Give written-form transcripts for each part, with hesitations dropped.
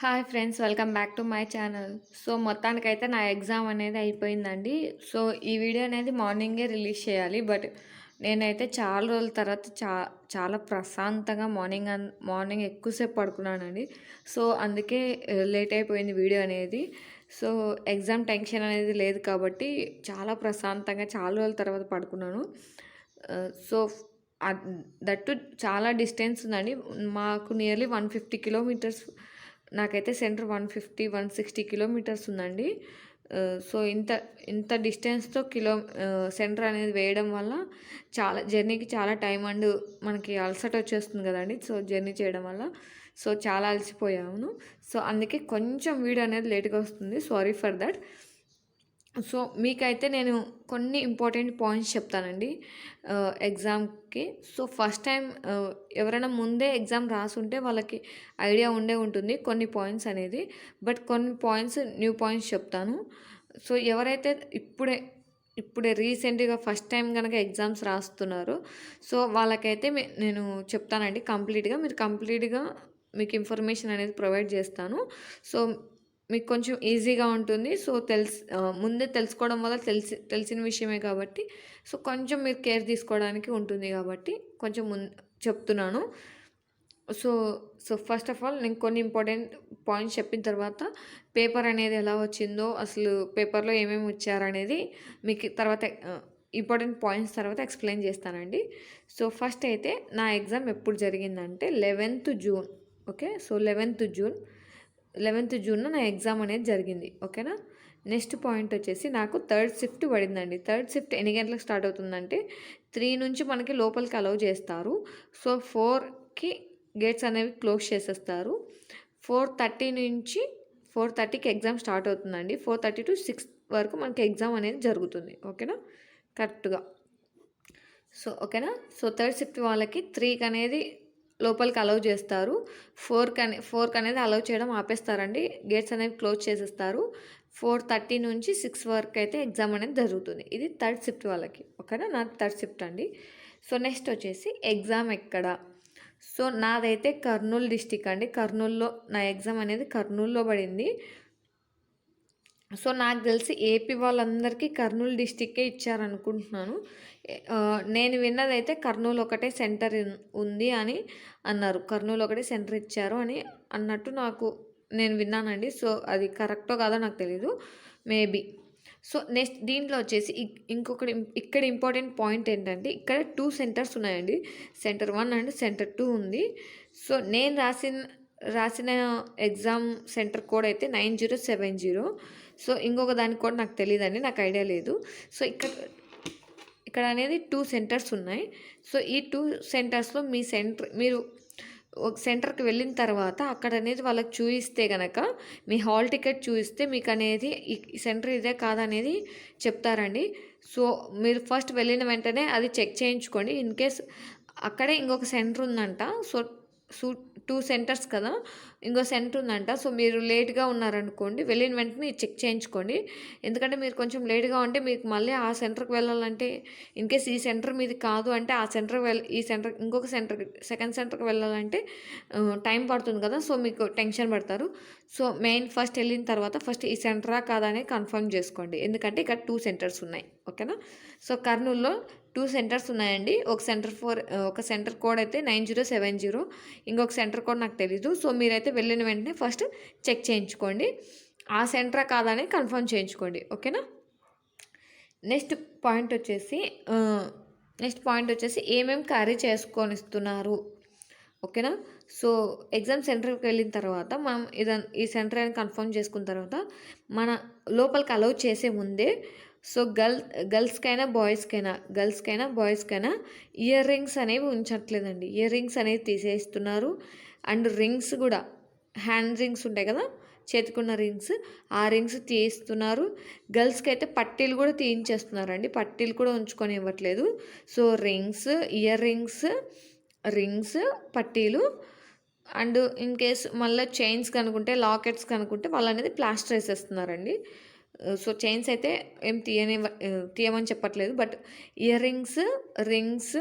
Hi friends, welcome back to my channel. So మొత్తానికైతే నా exam అనేది అయిపోయిందండి. సో ఈ వీడియో అనేది మార్నింగే రిలీజ్ చేయాలి. బట్ నేనైతే చాలా రోజుల తర్వాత చాలా ప్రశాంతంగా మార్నింగ్ ఎక్కువసేపు పడుకున్నానండి. సో అందుకే లేట్ అయిపోయింది వీడియో అనేది. సో ఎగ్జామ్ టెన్షన్ అనేది లేదు కాబట్టి చాలా ప్రశాంతంగా చాలా రోజుల తర్వాత పడుకున్నాను. సో దట్టు చాలా డిస్టెన్స్ ఉందండి. మాకు నియర్లీ 150 కిలోమీటర్స్. నాకైతే సెంటర్ 160 కిలోమీటర్స్ ఉందండి. సో ఇంత ఇంత డిస్టెన్స్తో సెంటర్ అనేది వేయడం వల్ల జర్నీకి చాలా టైం అండ్ మనకి అలసట వచ్చేస్తుంది కదండి. సో జర్నీ చేయడం వల్ల సో చాలా అలసిపోయాను. సో అందుకే కొంచెం వీడియో అనేది లేట్గా వస్తుంది. Sorry for that. సో మీకైతే నేను కొన్ని ఇంపార్టెంట్ పాయింట్స్ చెప్తానండి ఎగ్జామ్కి. సో ఫస్ట్ టైం ఎవరైనా ముందే ఎగ్జామ్ రాసుంటే వాళ్ళకి ఐడియా ఉంటుంది కొన్ని పాయింట్స్ అనేది. బట్ కొన్ని పాయింట్స్ న్యూ పాయింట్స్ చెప్తాను. సో ఎవరైతే ఇప్పుడే రీసెంట్గా ఫస్ట్ టైం కనుక ఎగ్జామ్స్ రాస్తున్నారో సో వాళ్ళకైతే నేను చెప్తానండి కంప్లీట్గా మీకు ఇన్ఫర్మేషన్ అనేది ప్రొవైడ్ చేస్తాను. సో మీకు కొంచెం ఈజీగా ఉంటుంది. సో ముందే తెలుసుకోవడం వల్ల తెలిసిన విషయమే కాబట్టి సో కొంచెం మీరు కేర్ తీసుకోవడానికి ఉంటుంది కాబట్టి కొంచెం చెప్తున్నాను. So so first of all నేను కొన్ని ఇంపార్టెంట్ పాయింట్స్ చెప్పిన తర్వాత పేపర్ అనేది ఎలా వచ్చిందో, అసలు పేపర్లో ఏమేమి వచ్చారనేది మీకు తర్వాత ఇంపార్టెంట్ పాయింట్స్ తర్వాత ఎక్స్ప్లెయిన్ చేస్తానండి. సో ఫస్ట్ అయితే నా ఎగ్జామ్ ఎప్పుడు జరిగిందంటే 11th June. Okay, so 11th June నా ఎగ్జామ్ అనేది జరిగింది. ఓకేనా. నెక్స్ట్ పాయింట్ వచ్చేసి నాకు థర్డ్ షిఫ్ట్ పడిందండి. థర్డ్ షిఫ్ట్ ఎన్ని గంటలకు స్టార్ట్ అవుతుందంటే 3 నుంచి మనకి లోపలికి అలౌ చేస్తారు. సో 4కి గేట్స్ అనేవి క్లోజ్ చేసేస్తారు. 4:30కి ఎగ్జామ్ స్టార్ట్ అవుతుందండి. 4:30 to 6 వరకు మనకి ఎగ్జామ్ అనేది జరుగుతుంది. ఓకేనా, కరెక్ట్గా. సో ఓకేనా. సో థర్డ్ షిఫ్ట్ వాళ్ళకి 3కి అనేది లోపలికి అలౌ చేస్తారు. 4కి అనేది అలౌ చేయడం ఆపేస్తారండి. గేట్స్ అనేవి క్లోజ్ చేసేస్తారు. 4:30 నుంచి 6 వరకు అయితే ఎగ్జామ్ అనేది జరుగుతుంది. ఇది థర్డ్ షిఫ్ట్ వాళ్ళకి. ఓకేనా, నాది థర్డ్ షిఫ్ట్ అండి. సో నెక్స్ట్ వచ్చేసి ఎగ్జామ్ ఎక్కడ. సో నాదైతే కర్నూలు డిస్టిక్ అండి. కర్నూలులో నా ఎగ్జామ్ అనేది కర్నూలులో పడింది. సో నాకు తెలిసి ఏపీ వాళ్ళందరికీ కర్నూలు డిస్టిక్కే ఇచ్చారనుకుంటున్నాను. నేను విన్నదైతే కర్నూలు ఒకటే సెంటర్ ఉంది అని అన్నారు. కర్నూలు ఒకటే సెంటర్ ఇచ్చారు అని అన్నట్టు నేను విన్నానండి. సో అది కరెక్టో కాదో నాకు తెలీదు, మేబీ. సో నెక్స్ట్ దీంట్లో వచ్చేసి ఇక్కడ ఇంపార్టెంట్ పాయింట్ ఏంటంటే ఇక్కడ 2 సెంటర్స్ ఉన్నాయండి. సెంటర్ 1 అండ్ సెంటర్ 2 ఉంది. సో నేను రాసిన ఎగ్జామ్ సెంటర్ కోడ్ అయితే 9070. సో ఇంకొక దానికి కూడా నాకు తెలియదండి, నాకు ఐడియా లేదు. సో ఇక్కడ అనేది 2 సెంటర్స్ ఉన్నాయి. సో ఈ 2 సెంటర్స్లో మీరు ఒక సెంటర్కి వెళ్ళిన తర్వాత అక్కడ అనేది వాళ్ళకి చూపిస్తే కనుక మీ హాల్ టికెట్ చూపిస్తే మీకు అనేది ఈ సెంటర్ ఇదే కాదనేది చెప్తారండి. సో మీరు ఫస్ట్ వెళ్ళిన వెంటనే అది చెక్ చేయించుకోండి. ఇన్ కేస్ అక్కడే ఇంకొక సెంటర్ ఉందంట. సో 2 సెంటర్స్ కదా, ఇంకో సెంటర్ ఉందంట. సో మీరు లేట్గా ఉన్నారనుకోండి, వెళ్ళిన వెంటనే చెక్ చేయించుకోండి. ఎందుకంటే మీరు కొంచెం లేట్గా ఉంటే మీకు మళ్ళీ ఆ సెంటర్కి వెళ్ళాలంటే, ఇన్ కేస్ ఈ సెంటర్ మీది కాదు అంటే ఈ సెంటర్ ఇంకొక సెకండ్ సెంటర్కి వెళ్ళాలంటే టైం పడుతుంది కదా. సో మీకు టెన్షన్ పడతారు. సో ఫస్ట్ వెళ్ళిన తర్వాత ఫస్ట్ ఈ సెంటరా కాదా అనేది కన్ఫర్మ్ చేసుకోండి. ఎందుకంటే ఇక్కడ 2 సెంటర్స్ ఉన్నాయి. ఓకేనా. సో కర్నూలులో 2 సెంటర్స్ ఉన్నాయండి. ఒక సెంటర్ కోడ్ అయితే 9070, ఇంకొక సెంటర్ కోడ్ నాకు తెలీదు. సో మీరైతే వెళ్ళిన వెంటనే ఫస్ట్ చెక్ చేయించుకోండి, ఆ సెంటరా కాదని కన్ఫర్మ్ చేయించుకోండి. ఓకేనా. నెక్స్ట్ పాయింట్ వచ్చేసి ఏమేమి క్యారీ చేసుకొని ఇస్తున్నారు. ఓకేనా. సో ఎగ్జామ్ సెంటర్కి వెళ్ళిన తర్వాత మనం ఈ సెంటర్ అని కన్ఫర్మ్ చేసుకున్న తర్వాత మన లోపలికి అలౌ చేసే ముందే సో గర్ల్స్కైనా బాయ్స్కైనా ఇయర్ రింగ్స్ అనేవి ఉంచట్లేదండి. ఇయర్ రింగ్స్ అనేవి తీసేస్తున్నారు. అండ్ రింగ్స్ కూడా, హ్యాండ్ రింగ్స్ ఉంటాయి కదా, చేతికున్న రింగ్స్, ఆ రింగ్స్ తీస్తున్నారు. గర్ల్స్కి అయితే పట్టీలు కూడా తీయించేస్తున్నారండి. పట్టీలు కూడా ఉంచుకొని ఇవ్వట్లేదు. సో ఇయర్ రింగ్స్, పట్టీలు అండ్ ఇన్ కేస్ మళ్ళీ చైన్స్ కనుకుంటే, లాకెట్స్ కనుకుంటే వాళ్ళు అనేది ప్లాస్టర్ వేసేస్తున్నారండి. సో చైన్స్ అయితే ఏం తీయమని చెప్పట్లేదు. బట్ ఇయర్ రింగ్స్,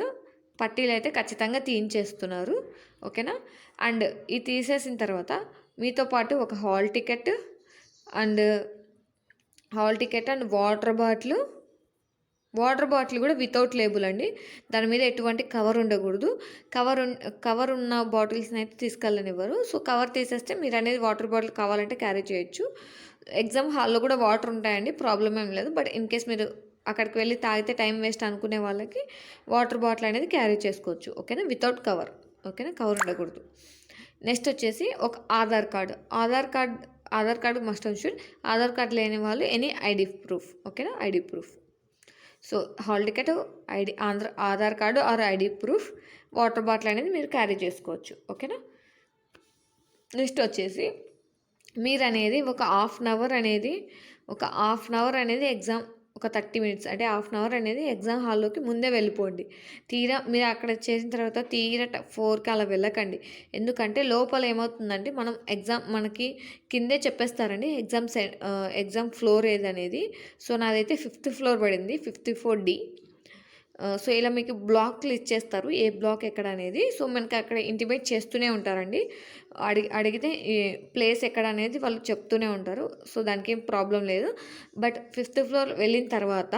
పట్టీలు అయితే ఖచ్చితంగా తీయించేస్తున్నారు. ఓకేనా. అండ్ ఇది తీసేసిన తర్వాత మీతో పాటు ఒక hall ticket and water bottle కూడా వితౌట్ లేబుల్ అండి. దాని మీద ఎటువంటి కవర్ ఉండకూడదు. కవర్ ఉన్న బాటిల్స్ని అయితే తీసుకెళ్ళనివ్వరు. సో కవర్ తీసేస్తే మీరు అనేది వాటర్ బాటిల్ కావాలంటే క్యారీ చేయొచ్చు. ఎగ్జామ్ హాల్లో కూడా వాటర్ ఉంటాయండి, ప్రాబ్లం ఏం లేదు. బట్ ఇన్ కేస్ మీరు అక్కడికి వెళ్ళి తాగితే టైం వేస్ట్ అనుకునే వాళ్ళకి వాటర్ బాటిల్ అనేది క్యారీ చేసుకోవచ్చు. ఓకేనా, వితౌట్ కవర్. ఓకేనా, కవర్ ఉండకూడదు. నెక్స్ట్ వచ్చేసి ఒక Aadhaar card must and should. Aadhaar card లేని వాళ్ళు ఎనీ ఐడి ప్రూఫ్. ఓకేనా, ID proof. So hall ticket, Aadhaar card or ID proof, water bottle అనేది మీరు క్యారీ చేసుకోవచ్చు. ఓకేనా. నెక్స్ట్ వచ్చేసి మీరు అనేది ఒక హాఫ్ అన్ అవర్ అనేది ఎగ్జామ్, ఒక 30 మినిట్స్ అంటే హాఫ్ అన్ అవర్ అనేది ఎగ్జామ్ హాల్లోకి ముందే వెళ్ళిపోండి. తీరా మీరు అక్కడ చేసిన తర్వాత 4కి అలా వెళ్ళకండి. ఎందుకంటే లోపల ఏమవుతుందంటే మనకి కిందే చెప్పేస్తారండి ఎగ్జామ్ ఫ్లోర్ ఏదనేది. సో నాదైతే 5th ఫ్లోర్ పడింది, 54D. సో ఇలా మీకు బ్లాక్లు ఇచ్చేస్తారు, ఏ బ్లాక్ ఎక్కడ అనేది. సో మనకి అక్కడ ఇంటిమేట్ చేస్తూనే ఉంటారండి. అడిగితే ప్లేస్ ఎక్కడ అనేది వాళ్ళు చెప్తూనే ఉంటారు. సో దానికి ఏం ప్రాబ్లం లేదు. బట్ 5th ఫ్లోర్ వెళ్ళిన తర్వాత,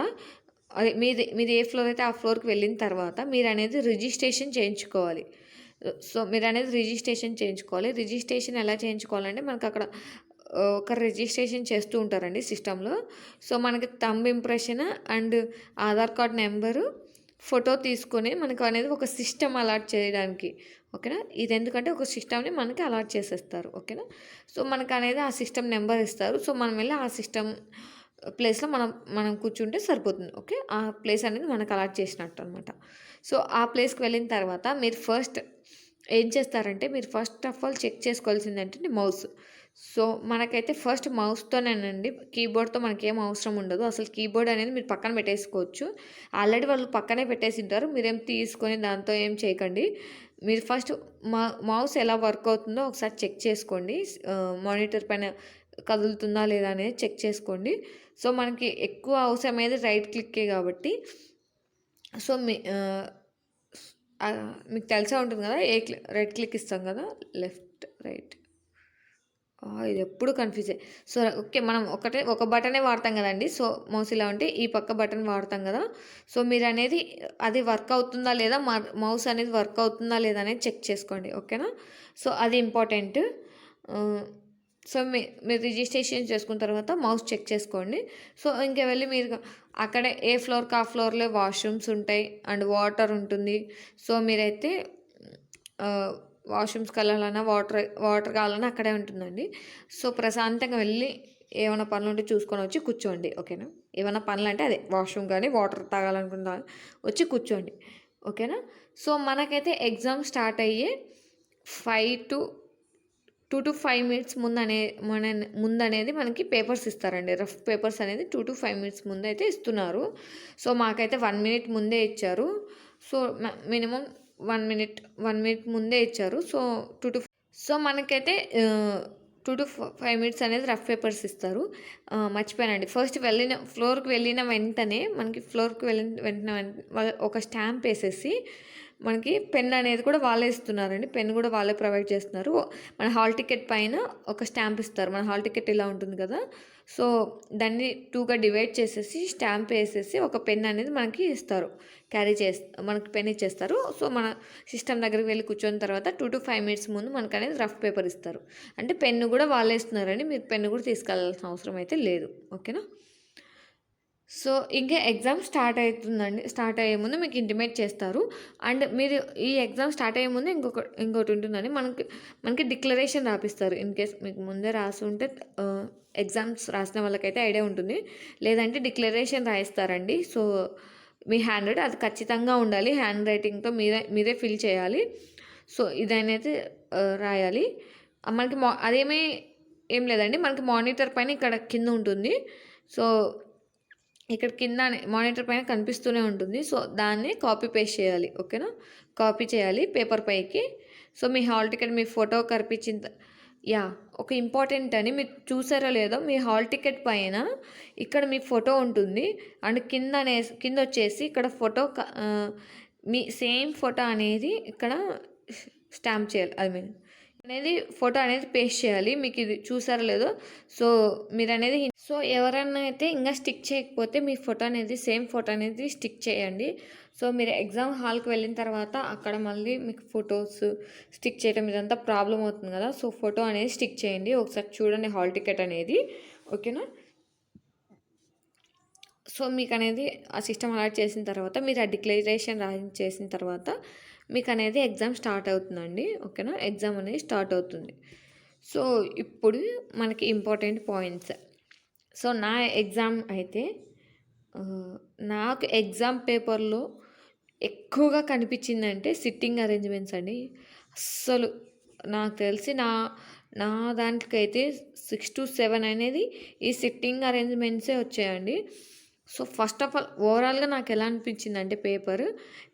అదే మీది ఏ ఫ్లోర్ అయితే ఆ ఫ్లోర్కి వెళ్ళిన తర్వాత మీరు అనేది రిజిస్ట్రేషన్ చేయించుకోవాలి. రిజిస్ట్రేషన్ ఎలా చేయించుకోవాలంటే మనకు అక్కడ ఒక రిజిస్ట్రేషన్ చేస్తూ ఉంటారండి సిస్టంలో. సో మనకి thumb impression and Aadhaar card number, photo తీసుకొని మనకు అనేది ఒక సిస్టమ్ అలాట్ చేయడానికి. ఓకేనా, ఇది ఎందుకంటే ఒక సిస్టమ్ని మనకి అలాట్ చేసేస్తారు. ఓకేనా, సో మనకు అనేది ఆ సిస్టమ్ నెంబర్ ఇస్తారు. సో మనం వెళ్ళి ఆ సిస్టమ్ ప్లేస్లో మనం కూర్చుంటే సరిపోతుంది. ఓకే, ఆ ప్లేస్ అనేది మనకు అలాట్ చేసినట్టు అనమాట. సో ఆ ప్లేస్కి వెళ్ళిన తర్వాత మీరు ఫస్ట్ ఏం చేస్తారంటే, మీరు ఫస్ట్ ఆఫ్ ఆల్ చెక్ చేసుకోవాల్సింది ఏంటంటే మౌస్. సో మనకైతే ఫస్ట్ మౌస్తోనేనండి, కీబోర్డ్తో మనకేం అవసరం ఉండదు. అసలు కీబోర్డ్ అనేది మీరు పక్కన పెట్టేసుకోవచ్చు. ఆల్రెడీ వాళ్ళు పక్కనే పెట్టేసి ఉంటారు, మీరేం తీసుకొని దాంతో ఏం చేయకండి. మీరు ఫస్ట్ మౌస్ ఎలా వర్క్ అవుతుందో ఒకసారి చెక్ చేసుకోండి. మానిటర్ పైన కదులుతుందా లేదా అనేది చెక్ చేసుకోండి. సో మనకి ఎక్కువ అవసరమేది రైట్ క్లిక్కే కాబట్టి, సో మీకు తెలిసే ఉంటుంది కదా, రైట్ క్లిక్ ఇస్తాం కదా, లెఫ్ట్ రైట్. ఇది ఎప్పుడు కన్ఫ్యూజే. సో ఓకే, మనం ఒక బటనే వాడతాం కదండి. సో మౌస్ ఇలా ఉంటే ఈ పక్క బటన్ వాడతాం కదా. సో మీరు అనేది అది వర్క్ అవుతుందా లేదా, మౌస్ అనేది వర్క్ అవుతుందా లేదా అనేది చెక్ చేసుకోండి. ఓకేనా, సో అది ఇంపార్టెంట్. సో మీరు రిజిస్ట్రేషన్ చేసుకున్న తర్వాత మౌస్ చెక్ చేసుకోండి. సో ఇంకా వెళ్ళి మీరు అక్కడే ఏ ఫ్లోర్కి ఆ ఫ్లోర్లో వాష్రూమ్స్ ఉంటాయి అండ్ వాటర్ ఉంటుంది. సో మీరైతే వాష్రూమ్స్కి వెళ్ళాలన్నా వాటర్ కావాలన్నా అక్కడే ఉంటుందండి. సో ప్రశాంతంగా వెళ్ళి ఏమైనా పనులు ఉంటే చూసుకొని వచ్చి కూర్చోండి. ఓకేనా, ఏమైనా పనులు అంటే అదే వాష్రూమ్ కానీ వాటర్ తాగాలనుకున్నా వచ్చి కూర్చోండి. ఓకేనా, సో మనకైతే ఎగ్జామ్ స్టార్ట్ అయ్యే 2 to 5 మినిట్స్ ముందనేది మనకి పేపర్స్ ఇస్తారండి. రఫ్ పేపర్స్ అనేది 2 to 5 మినిట్స్ ముందు అయితే ఇస్తున్నారు. సో మాకైతే 1 మినిట్ ముందే ఇచ్చారు. సో మినిమం 1 మినిట్ ముందే ఇచ్చారు. సో మనకైతే 2 to 5 మినిట్స్ అనేది రఫ్ పేపర్స్ ఇస్తారు. మర్చిపోయానండి, ఫ్లోర్కి వెళ్ళిన వెంటనే ఒక స్టాంప్ వేసేసి మనకి పెన్ అనేది కూడా వాళ్ళే ఇస్తున్నారండి. పెన్ కూడా వాళ్ళే ప్రొవైడ్ చేస్తున్నారు. మన హాల్ టికెట్ పైన ఒక స్టాంప్ ఇస్తారు. మన హాల్ టికెట్ ఇలా ఉంటుంది కదా, సో దాన్ని 2గా డివైడ్ చేసేసి స్టాంప్ వేసేసి ఒక పెన్ అనేది మనకి ఇస్తారు, మనకి పెన్ ఇచ్చేస్తారు. సో మన సిస్టమ్ దగ్గరికి వెళ్ళి కూర్చొని తర్వాత 2 to 5 మినిట్స్ ముందు మనకు అనేది రఫ్ పేపర్ ఇస్తారు. అంటే పెన్ను కూడా వాళ్ళే ఇస్తున్నారండి, మీరు పెన్ను కూడా తీసుకెళ్ళాల్సిన అవసరం అయితే లేదు. ఓకేనా, సో ఇంకా ఎగ్జామ్ స్టార్ట్ అయ్యే ముందు మీకు ఇంటిమేట్ చేస్తారు. అండ్ మీరు ఈ ఎగ్జామ్ స్టార్ట్ అయ్యే ముందు ఇంకోటి ఉంటుందండి, మనకి డిక్లరేషన్ రాపిస్తారు. ఇన్ కేస్ మీకు ముందే రాసి ఉంటే ఎగ్జామ్స్ రాసిన వాళ్ళకైతే ఐడియా ఉంటుంది. లేదంటే డిక్లరేషన్ రాయిస్తారండి. సో మీ హ్యాండ్ రైట్ అది ఖచ్చితంగా ఉండాలి, హ్యాండ్ రైటింగ్తో మీరే ఫిల్ చేయాలి. సో ఇదైతే రాయాలి. మనకి అదేమీ ఏం లేదండి, మనకి మానిటర్ పైన ఇక్కడ కింద ఉంటుంది. సో ఇక్కడ కింద మానిటర్ పైన కనిపిస్తూనే ఉంటుంది. సో దాన్ని కాపీ పేస్ట్ చేయాలి. ఓకేనా, కాపీ చేయాలి పేపర్ పైకి. సో మీ హాల్ టికెట్ మీ ఫోటో కనిపించింది. ఒక ఇంపార్టెంట్ అని మీరు చూసారో లేదో, మీ హాల్ టికెట్ పైన ఇక్కడ మీ ఫోటో ఉంటుంది. అండ్ కింద వచ్చేసి ఇక్కడ ఫోటో, మీ సేమ్ ఫోటో అనేది ఇక్కడ స్టాంప్ చేయాలి. అనేది ఫోటో అనేది పేస్ట్ చేయాలి. మీకు ఇది చూసారో లేదో. సో మీరు అనేది సో ఎవరైనా అయితే ఇంకా స్టిక్ చేయకపోతే మీ ఫోటో అనేది సేమ్ ఫోటో అనేది స్టిక్ చేయండి. సో మీరు ఎగ్జామ్ హాల్కి వెళ్ళిన తర్వాత అక్కడ మళ్ళీ మీకు ఫొటోస్ స్టిక్ చేయడం ఇదంతా ప్రాబ్లం అవుతుంది కదా. సో ఫోటో అనేది స్టిక్ చేయండి. ఒకసారి చూడండి హాల్ టికెట్ అనేది, ఓకేనా. సో మీకు అనేది ఆ సిస్టమ్ అలాట్ చేసిన తర్వాత మీరు ఆ డిక్లరేషన్ చేసిన తర్వాత మీకు అనేది ఎగ్జామ్ స్టార్ట్ అవుతుందండి, ఓకేనా. ఎగ్జామ్ అనేది స్టార్ట్ అవుతుంది. సో ఇప్పుడు మనకి ఇంపార్టెంట్ పాయింట్స్. సో నా ఎగ్జామ్ అయితే నాకు ఎగ్జామ్ పేపర్లో ఎక్కువగా కనిపించిందంటే సిట్టింగ్ అరేంజ్మెంట్స్ అండి. అస్సలు నాకు తెలిసి నా నా దాంట్లోకైతే 6 to 7 అనేది ఈ సిట్టింగ్ అరేంజ్మెంట్సే వచ్చాయండి. సో ఫస్ట్ ఆఫ్ ఆల్ ఓవరాల్గా నాకు ఎలా అనిపించిందంటే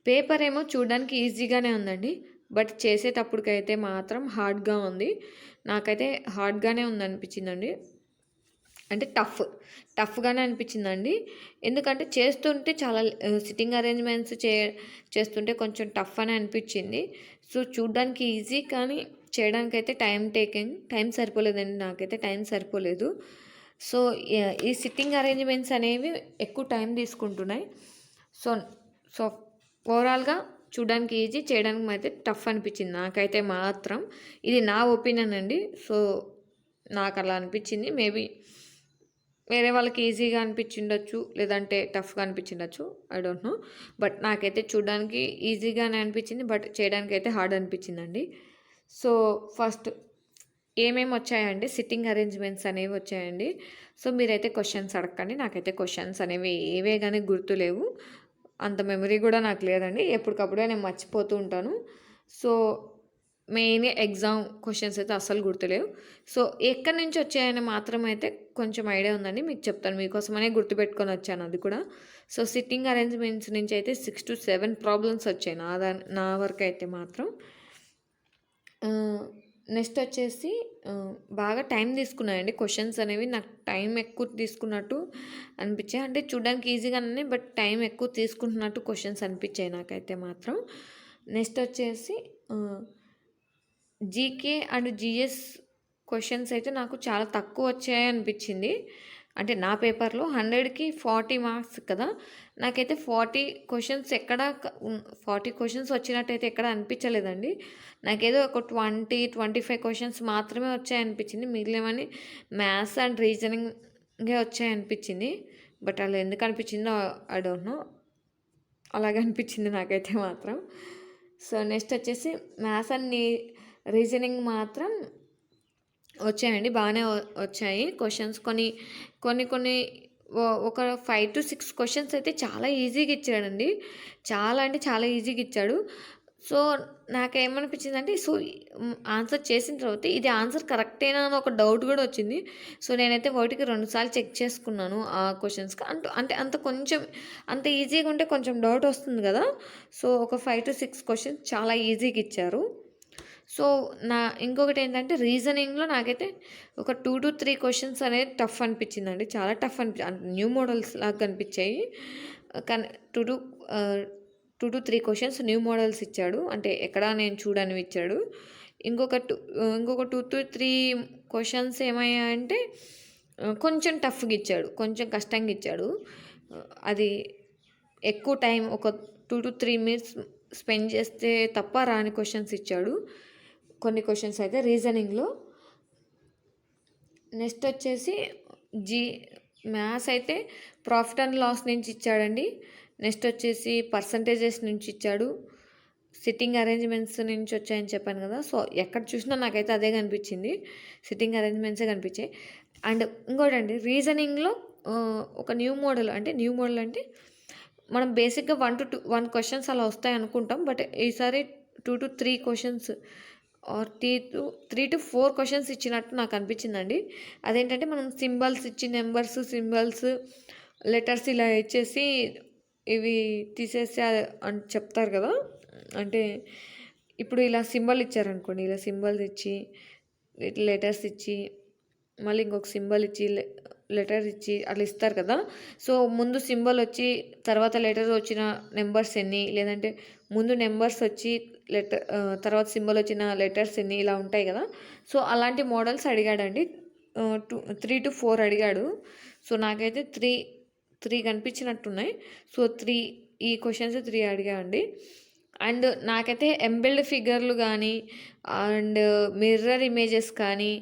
పేపర్ ఏమో చూడడానికి ఈజీగానే ఉందండి. బట్ చేసేటప్పటికైతే మాత్రం హార్డ్గా ఉంది. నాకైతే హార్డ్గానే ఉందనిపించిందండి. అంటే టఫ్గానే అనిపించిందండి. ఎందుకంటే చేస్తుంటే చాలా సిట్టింగ్ అరేంజ్మెంట్స్ చేస్తుంటే కొంచెం టఫ్ అని అనిపించింది. సో చూడ్డానికి ఈజీ, కానీ చేయడానికైతే టైం సరిపోలేదండి. నాకైతే టైం సరిపోలేదు. సో ఈ సిట్టింగ్ అరేంజ్మెంట్స్ అనేవి ఎక్కువ టైం తీసుకుంటున్నాయి. సో సో ఓవరాల్గా చూడడానికి ఈజీ, చేయడానికి అయితే టఫ్ అనిపించింది నాకైతే మాత్రం. ఇది నా ఒపీనియన్ అండి. సో నాకు అలా అనిపించింది. మేబీ వేరే వాళ్ళకి ఈజీగా అనిపించిండొచ్చు, లేదంటే టఫ్గా అనిపించిండొచ్చు, ఐ డోంట్ నో. బట్ నాకైతే చూడడానికి ఈజీగానే అనిపించింది, బట్ చేయడానికి అయితే హార్డ్ అనిపించిందండి. సో ఫస్ట్ ఏమేమి వచ్చాయండి, సిట్టింగ్ అరేంజ్మెంట్స్ అనేవి వచ్చాయండి. సో మీరైతే క్వశ్చన్స్ అడగండి. నాకైతే క్వశ్చన్స్ అనేవి ఏవే కానీ గుర్తులేవు, అంత మెమరీ కూడా నాకు లేదండి. ఎప్పటికప్పుడే నేను మర్చిపోతూ ఉంటాను. సో మెయిన్ ఎగ్జామ్ క్వశ్చన్స్ అయితే అస్సలు గుర్తులేవు. సో ఎక్కడి నుంచి వచ్చాయని మాత్రం అయితే కొంచెం ఐడియా ఉందండి, మీకు చెప్తాను. మీకోసమనే గుర్తుపెట్టుకొని వచ్చాను అది కూడా. సో సిట్టింగ్ అరేంజ్మెంట్స్ నుంచి అయితే 6 to 7 ప్రాబ్లమ్స్ వచ్చాయి నా వరకు అయితే మాత్రం. నెక్స్ట్ వచ్చేసి బాగా టైం తీసుకున్నాయండి క్వశ్చన్స్ అనేవి. నాకు టైం ఎక్కువ తీసుకున్నట్టు అనిపించాయి. అంటే చూడడానికి ఈజీగానే, బట్ టైం ఎక్కువ తీసుకుంటున్నట్టు క్వశ్చన్స్ అనిపించాయి నాకైతే మాత్రం. నెక్స్ట్ వచ్చేసి జీకే అండ్ జిఎస్ క్వశ్చన్స్ అయితే నాకు చాలా తక్కువ వచ్చాయి అనిపించింది. అంటే నా పేపర్లో 100కి 40 మార్క్స్ కదా, నాకైతే 40 క్వశ్చన్స్ 40 క్వశ్చన్స్ వచ్చినట్టయితే ఎక్కడ అనిపించలేదండి. నాకేదో ఒక 20-25 క్వశ్చన్స్ మాత్రమే వచ్చాయనిపించింది. మిగిలినవన్నీ మ్యాథ్స్ అండ్ రీజనింగే వచ్చాయనిపించింది. బట్ అలా ఎందుకు అనిపించిందో ఐ డోంట్ నో, అలాగే అనిపించింది నాకైతే మాత్రం. సో నెక్స్ట్ వచ్చేసి మ్యాథ్స్ అండ్ రీజనింగ్ మాత్రం వచ్చాయండి, బాగానే వచ్చాయి క్వశ్చన్స్. కొన్ని ఒక 5 to 6 క్వశ్చన్స్ అయితే చాలా ఈజీగా ఇచ్చాడండి. చాలా అంటే చాలా ఈజీగా ఇచ్చాడు. సో నాకేమనిపించిందంటే, సో ఆన్సర్ చేసిన తర్వాత ఇది ఆన్సర్ కరెక్టేనా అని ఒక డౌట్ కూడా వచ్చింది. సో నేనైతే ఒకటికి 2 సార్లు చెక్ చేసుకున్నాను ఆ క్వశ్చన్స్కి. అంటే అంత ఈజీగా ఉంటే కొంచెం డౌట్ వస్తుంది కదా. సో ఒక 5 to 6 క్వశ్చన్స్ చాలా ఈజీగా ఇచ్చారు. సో ఇంకొకటి ఏంటంటే రీజనింగ్లో నాకైతే ఒక 2 to 3 క్వశ్చన్స్ అనేది టఫ్ అనిపించిందండి. చాలా టఫ్ న్యూ మోడల్స్ లాగా కనిపించాయి. కానీ 2 to 3 క్వశ్చన్స్ న్యూ మోడల్స్ ఇచ్చాడు. అంటే ఎక్కడా నేను చూడనివి ఇచ్చాడు. ఇంకొక 2 to 3 క్వశ్చన్స్ ఏమయ్యాయంటే కొంచెం టఫ్గా ఇచ్చాడు, కొంచెం కష్టంగా ఇచ్చాడు. అది ఎక్కువ టైం ఒక 2 to 3 మినిట్స్ స్పెండ్ చేస్తే తప్ప రాని క్వశ్చన్స్ ఇచ్చాడు కొన్ని క్వశ్చన్స్ అయితే రీజనింగ్లో. నెక్స్ట్ వచ్చేసి మ్యాథ్స్ అయితే ప్రాఫిట్ అండ్ లాస్ నుంచి ఇచ్చాడండి. నెక్స్ట్ వచ్చేసి పర్సంటేజెస్ నుంచి ఇచ్చాడు. సిట్టింగ్ అరేంజ్మెంట్స్ నుంచి వచ్చాయని చెప్పాను కదా. సో ఎక్కడ చూసినా నాకైతే అదే కనిపించింది, సిట్టింగ్ అరేంజ్మెంట్సే కనిపించాయి. అండ్ ఇంకోటి అండి, రీజనింగ్లో ఒక న్యూ మోడల్ అంటే మనం బేసిక్గా 1 to 1 క్వశ్చన్స్ అలా వస్తాయి అనుకుంటాం. బట్ ఈసారి 2 to 3 questions or 3 to 4 questions ఇచ్చినట్టు నాకు అనిపించిందండి. అదేంటంటే మనం సింబల్స్ ఇచ్చి నెంబర్స్, సింబల్స్, లెటర్స్ ఇలా ఇచ్చేసి ఇవి తీసేసి అని చెప్తారు కదా. అంటే ఇప్పుడు ఇలా సింబల్ ఇచ్చారనుకోండి, ఇలా సింబల్స్ ఇచ్చి లెటర్స్ ఇచ్చి మళ్ళీ ఇంకొక సింబల్ ఇచ్చి లెటర్ ఇచ్చి అట్లా ఇస్తారు కదా. సో ముందు సింబల్ వచ్చి తర్వాత లెటర్ వచ్చిన నెంబర్స్ ఎన్ని, లేదంటే ముందు నెంబర్స్ వచ్చి తర్వాత సింబల్ వచ్చిన లెటర్స్ ఎన్ని, ఇలా ఉంటాయి కదా. సో అలాంటి మోడల్స్ అడిగాడండి. 3 to 4 అడిగాడు. సో నాకైతే త్రీ కనిపించినట్టున్నాయి. సో ఈ క్వశ్చన్స్ 3 అడిగాడండి. అండ్ నాకైతే ఎంబెల్డ్ ఫిగర్లు కానీ అండ్ మిర్రర్ ఇమేజెస్ కానీ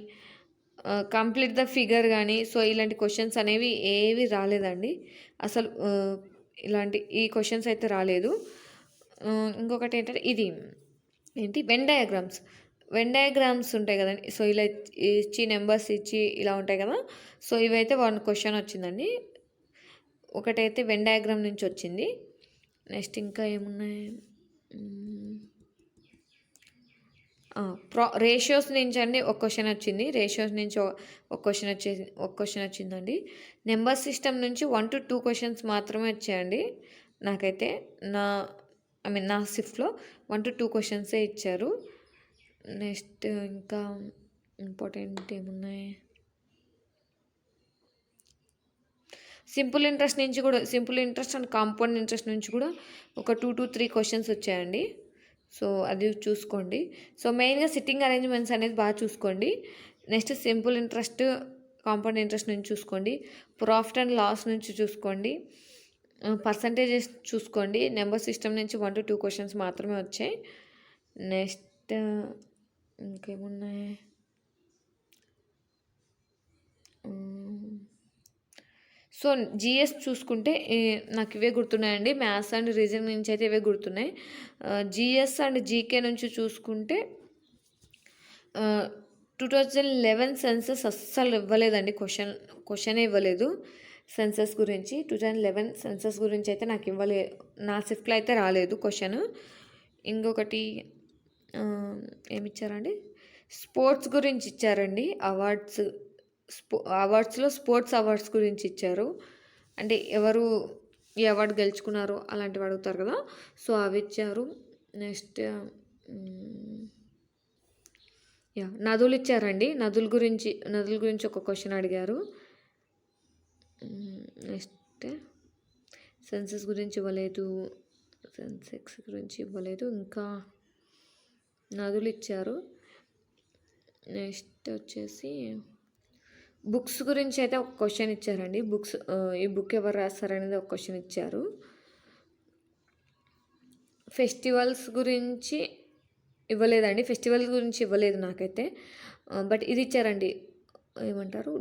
కంప్లీట్ ద ఫిగర్ కానీ సో ఇలాంటి క్వశ్చన్స్ అనేవి ఏవి రాలేదండి అసలు. ఈ క్వశ్చన్స్ అయితే రాలేదు. ఇంకొకటి ఏంటంటే ఇది వెన్ డయాగ్రామ్స్ ఉంటాయి కదండి. సో ఇలా ఇచ్చి నెంబర్స్ ఇచ్చి ఇలా ఉంటాయి కదా. సో ఇవైతే 1 క్వశ్చన్ వచ్చిందండి. ఒకటైతే వెన్ డయాగ్రామ్ నుంచి వచ్చింది. నెక్స్ట్ ఇంకా ఏమున్నాయి, రేషియోస్ నుంచి అండి ఒక క్వశ్చన్ వచ్చింది. రేషియోస్ నుంచి ఒక క్వశ్చన్ వచ్చిందండి. నెంబర్ సిస్టమ్ నుంచి 1 to 2 క్వశ్చన్స్ మాత్రమే వచ్చాయండి. నాకైతే నా షిఫ్ట్లో 1 to 2 క్వశ్చన్సే ఇచ్చారు. నెక్స్ట్ ఇంకా ఇంపార్టెంట్ ఏమున్నాయి, simple interest and compound interest నుంచి కూడా ఒక 2 to 3 క్వశ్చన్స్ వచ్చాయండి. సో అది చూసుకోండి. సో మెయిన్గా సిట్టింగ్ అరేంజ్మెంట్స్ అనేది బాగా చూసుకోండి. Next simple interest, compound interest నుంచి చూసుకోండి. ప్రాఫిట్ అండ్ లాస్ నుంచి చూసుకోండి. పర్సంటేజెస్ చూసుకోండి. నెంబర్ సిస్టమ్ నుంచి 1 to 2 క్వశ్చన్స్ మాత్రమే వచ్చాయి. నెక్స్ట్ ఇంకేమున్నాయి, సో జిఎస్ చూసుకుంటే నాకు ఇవే గుర్తున్నాయండి. మ్యాథ్స్ అండ్ రీజనింగ్ నుంచి అయితే ఇవే గుర్తున్నాయి. జిఎస్ అండ్ జీకే నుంచి చూసుకుంటే 2011 సెన్సస్ అస్సలు ఇవ్వలేదండి. క్వశ్చనే ఇవ్వలేదు సెన్సస్ గురించి. 2011 సెన్సస్ గురించి అయితే నాకు నా షిఫ్ట్లో అయితే రాలేదు క్వశ్చన్. ఇంకొకటి ఏమిచ్చారండి, స్పోర్ట్స్ గురించి ఇచ్చారండి. అవార్డ్స్లో స్పోర్ట్స్ అవార్డ్స్ గురించి ఇచ్చారు. అంటే ఎవరు ఈ అవార్డు గెలుచుకున్నారో అలాంటివి అడుగుతారు కదా. సో అవి ఇచ్చారు. నెక్స్ట్ నదులు ఇచ్చారండి. నదుల గురించి ఒక క్వశ్చన్ అడిగారు. నెక్స్ట్ సెన్సెక్స్ గురించి ఇవ్వలేదు. ఇంకా నదులు ఇచ్చారు. నెక్స్ట్ వచ్చేసి బుక్స్ గురించి అయితే ఒక క్వశ్చన్ ఇచ్చారండి. ఈ బుక్ ఎవరు రాస్తారనేది ఒక క్వశ్చన్ ఇచ్చారు. ఫెస్టివల్స్ గురించి ఇవ్వలేదు నాకైతే. బట్ ఇది ఇచ్చారండి, ఏమంటారు,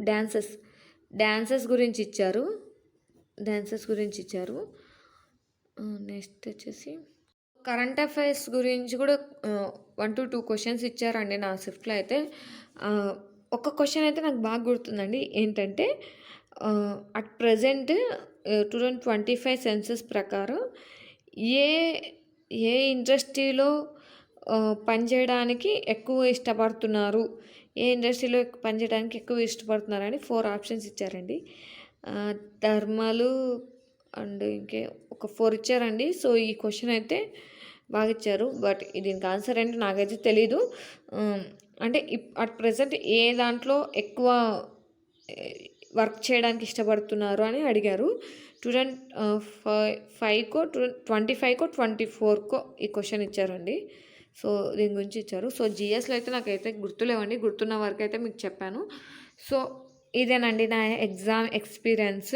డ్యాన్సెస్ గురించి ఇచ్చారు. నెక్స్ట్ వచ్చేసి కరెంట్ అఫైర్స్ గురించి కూడా 1 to 2 క్వశ్చన్స్ ఇచ్చారండి నా షిఫ్ట్లో అయితే. ఒక క్వశ్చన్ అయితే నాకు బాగా గుర్తుందండి. ఏంటంటే అట్ ప్రజెంట్ 2025 సెన్సస్ ప్రకారం ఏ ఇండస్ట్రీలో పనిచేయడానికి ఎక్కువ ఇష్టపడుతున్నారు, ఎక్కువ ఇష్టపడుతున్నారని 4 ఆప్షన్స్ ఇచ్చారండి. ధర్మాలు అండ్ ఒక 4 ఇచ్చారండి. సో ఈ క్వశ్చన్ అయితే బాగా ఇచ్చారు. బట్ దీనికి ఆన్సర్ ఏంటో నాకైతే తెలీదు. అంటే అట్ ప్రజెంట్ ఏ దాంట్లో ఎక్కువ వర్క్ చేయడానికి ఇష్టపడుతున్నారు అని అడిగారు. 2025కో 24కో ఈ క్వశ్చన్ ఇచ్చారండి. సో దీని గురించి ఇచ్చారు. సో జిఎస్లో అయితే నాకైతే గుర్తులేవండి. గుర్తున్న వరకు అయితే మీకు చెప్పాను. సో ఇదేనండి నా ఎగ్జామ్ ఎక్స్పీరియన్స్.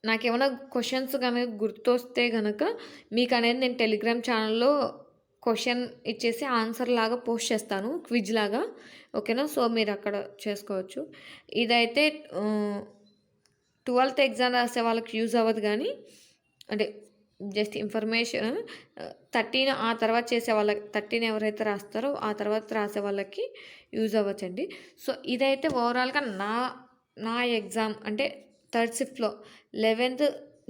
నాకేమైనా క్వశ్చన్స్ కనుక గుర్తొస్తే కనుక మీకు అనేది నేను టెలిగ్రామ్ ఛానల్లో క్వశ్చన్ ఇచ్చేసి ఆన్సర్ లాగా పోస్ట్ చేస్తాను, క్విజ్ లాగా. ఓకేనా. సో మీరు అక్కడ చేసుకోవచ్చు. ఇదైతే 12th ఎగ్జామ్ రాసే వాళ్ళకి యూజ్ అవ్వదు, కానీ అంటే జస్ట్ ఇన్ఫర్మేషన్. 13 ఆ తర్వాత చేసే వాళ్ళకి, 13 ఎవరైతే రాస్తారో ఆ తర్వాత రాసే వాళ్ళకి యూజ్ అవ్వచ్చండి. సో ఇదైతే ఓవరాల్గా నా ఎగ్జామ్ అంటే 3rd షిఫ్ట్లో 11th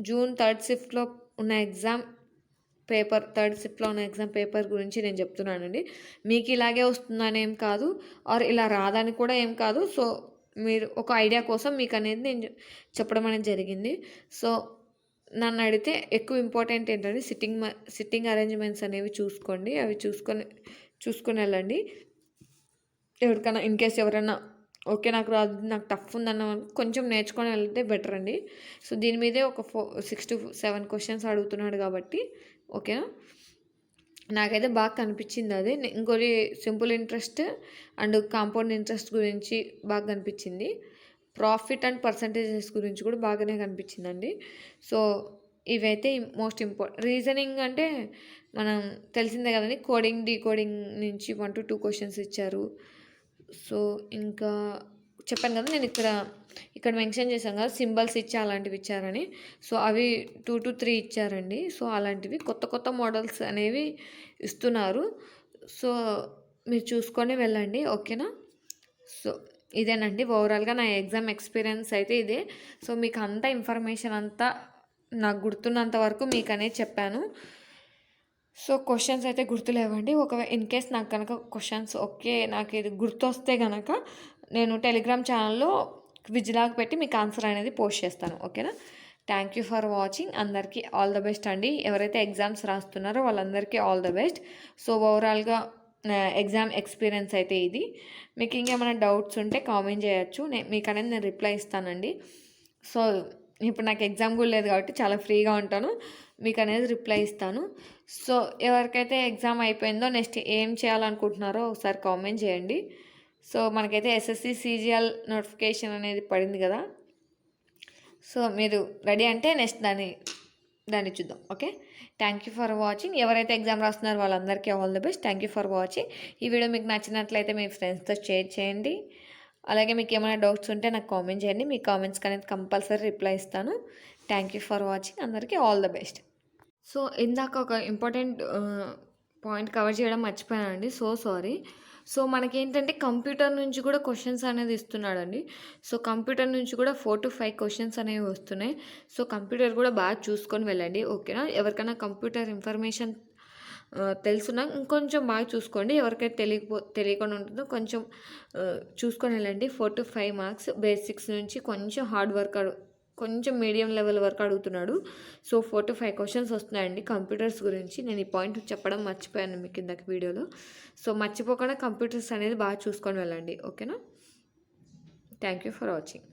జూన్ 3rd షిఫ్ట్లో ఉన్న ఎగ్జామ్ పేపర్, 3rd షిఫ్ట్లో ఉన్న ఎగ్జామ్ పేపర్ గురించి నేను చెప్తున్నానండి. మీకు ఇలాగే వస్తుందని ఏం కాదు, ఆర్ ఇలా రాదని కూడా ఏం కాదు. సో మీరు ఒక ఐడియా కోసం మీకు అనేది నేను చెప్పడం అనేది జరిగింది. సో నన్ను అడిగితే ఎక్కువ ఇంపార్టెంట్ ఏంటంటే సిట్టింగ్ అరేంజ్మెంట్స్ అనేవి చూసుకోండి. అవి చూసుకొని వెళ్ళండి. ఎవరికైనా ఇన్కేస్ ఎవరైనా ఓకే. నాకు రాదు, నాకు టఫ్ ఉందన్న వాళ్ళు కొంచెం నేర్చుకొని వెళ్తే బెటర్ అండి. సో, దీని మీదే ఒక 6-7 క్వెషన్స్ అడుగుతున్నాడు కాబట్టి ఓకేనా? నాకైతే బాగా కనిపించింది అది. ఇంకోటి simple interest and compound interest గురించి బాగా కనిపించింది. ప్రాఫిట్ అండ్ పర్సంటేజెస్ గురించి కూడా బాగానే కనిపించిందండి. సో, ఇవైతే మోస్ట్ రీజనింగ్ అంటే మనం తెలిసిందే కదండీ! కోడింగ్, డీకోడింగ్ నుంచి 1-2 క్వెషన్స్ ఇచ్చారు. సో, ఇంకా చెప్పాను కదా! ఇక్కడ మెన్షన్ చేశాను కదా! సింబల్స్ ఇచ్చి అలాంటివి ఇచ్చారని. సో, అవి 2-3 ఇచ్చారండి. సో, అలాంటివి కొత్త కొత్త మోడల్స్ అనేవి ఇస్తున్నారు. సో, మీరు చూసుకొని వెళ్ళండి. ఓకేనా? సో, ఇదేనండి ఓవరాల్‌గా నా ఎగ్జామ్ ఎక్స్‌పీరియన్స్ అయితే ఇదే. సో, మీకు అంతా ఇన్ఫర్మేషన్ అంతా నాకు గుర్తున్నంత వరకు మీకనేది చెప్పాను. సో, క్వెషన్స్ అయితే గుర్తులేవండి. ఇన్‌కేస్ నాకు గనక క్వెషన్స్ ఓకే. నాకిది గుర్తొస్తే గనక నేను టెలిగ్రామ్ ఛానల్‌లో క్విజ్‌లాగా పెట్టి మీకు ఆన్సర్ అనేది పోస్ట్ చేస్తాను. ఓకేనా? Thank you for watching. అందరికీ ఆల్ ద బెస్ట్ అండి. ఎవరైతే ఎగ్జామ్స్ రాస్తున్నారో వాళ్ళందరికీ ఆల్ ద బెస్ట్. సో, ఓవరాల్‌గా ఎగ్జామ్ ఎక్స్‌పీరియన్స్ అయితే ఇది. మీకు ఇంకేమైనా డౌట్స్ ఉంటే కామెంట్ చేయొచ్చు. మీకనేది నేను రిప్లై ఇస్తానండి. సో, ఇప్పుడు నాకు ఎగ్జామ్ కూడా లేదు కాబట్టి చాలా ఫ్రీగా ఉంటాను. మీకనేది రిప్లై ఇస్తాను. సో, ఎవరికైతే ఎగ్జామ్ అయిపోయిందో నెక్స్ట్ ఏం చేయాలనుకుంటున్నారో ఒకసారి కామెంట్ చేయండి. సో, మనకైతే ఎస్ఎస్‌సి సీజీఎల్ నోటిఫికేషన్ అనేది పడింది కదా! సో, మీరు రెడీ అంటే నెక్స్ట్ దాన్ని చూద్దాం. Okay. Thank you for watching. ఎవరైతే ఎగ్జామ్ రాస్తున్నారో వాళ్ళందరికీ all the best. Thank you for watching. ఈ వీడియో మీకు నచ్చినట్లయితే మీ ఫ్రెండ్స్‌తో షేర్ చేయండి. అలాగే మీకు ఏమైనా డౌట్స్ ఉంటే నాకు కామెంట్ చేయండి. మీ కామెంట్స్‌కి అనేది కంపల్సరీ రిప్లై ఇస్తాను. Thank you for watching. అందరికీ ఆల్ ద బెస్ట్. సో, ఇందాక ఒక ఇంపార్టెంట్ పాయింట్ కవర్ చేయడం మర్చిపోయానండి. So sorry. సో, మనకేంటంటే కంప్యూటర్ నుంచి కూడా క్వెషన్స్ అనేది ఇస్తున్నాడండి. సో, కంప్యూటర్ నుంచి కూడా 4-5 క్వెషన్స్ అనేవి వస్తున్నాయి. సో, కంప్యూటర్ కూడా బాగా చూసుకొని వెళ్ళండి. ఓకేనా? ఎవరికైనా కంప్యూటర్ ఇన్ఫర్మేషన్ తెలుసున్నా ఇంకొంచెం బాగా చూసుకోండి. ఎవరికైతే తెలియకుండా ఉంటుందో కొంచెం చూసుకొని వెళ్ళండి. 4-5 మార్క్స్ బేసిక్స్ నుంచి కొంచెం హార్డ్ వర్క్ కొంచెం మీడియం లెవెల్ వరకు అడుగుతున్నాడు. సో, 4-5 క్వెషన్స్ వస్తున్నాయండి కంప్యూటర్స్ గురించి. నేను ఈ పాయింట్ చెప్పడం మర్చిపోయాను మీకు ఇందాక వీడియోలో. సో, మర్చిపోకుండా కంప్యూటర్స్ అనేది బాగా చూసుకొని వెళ్ళండి. ఓకేనా? Thank you for watching.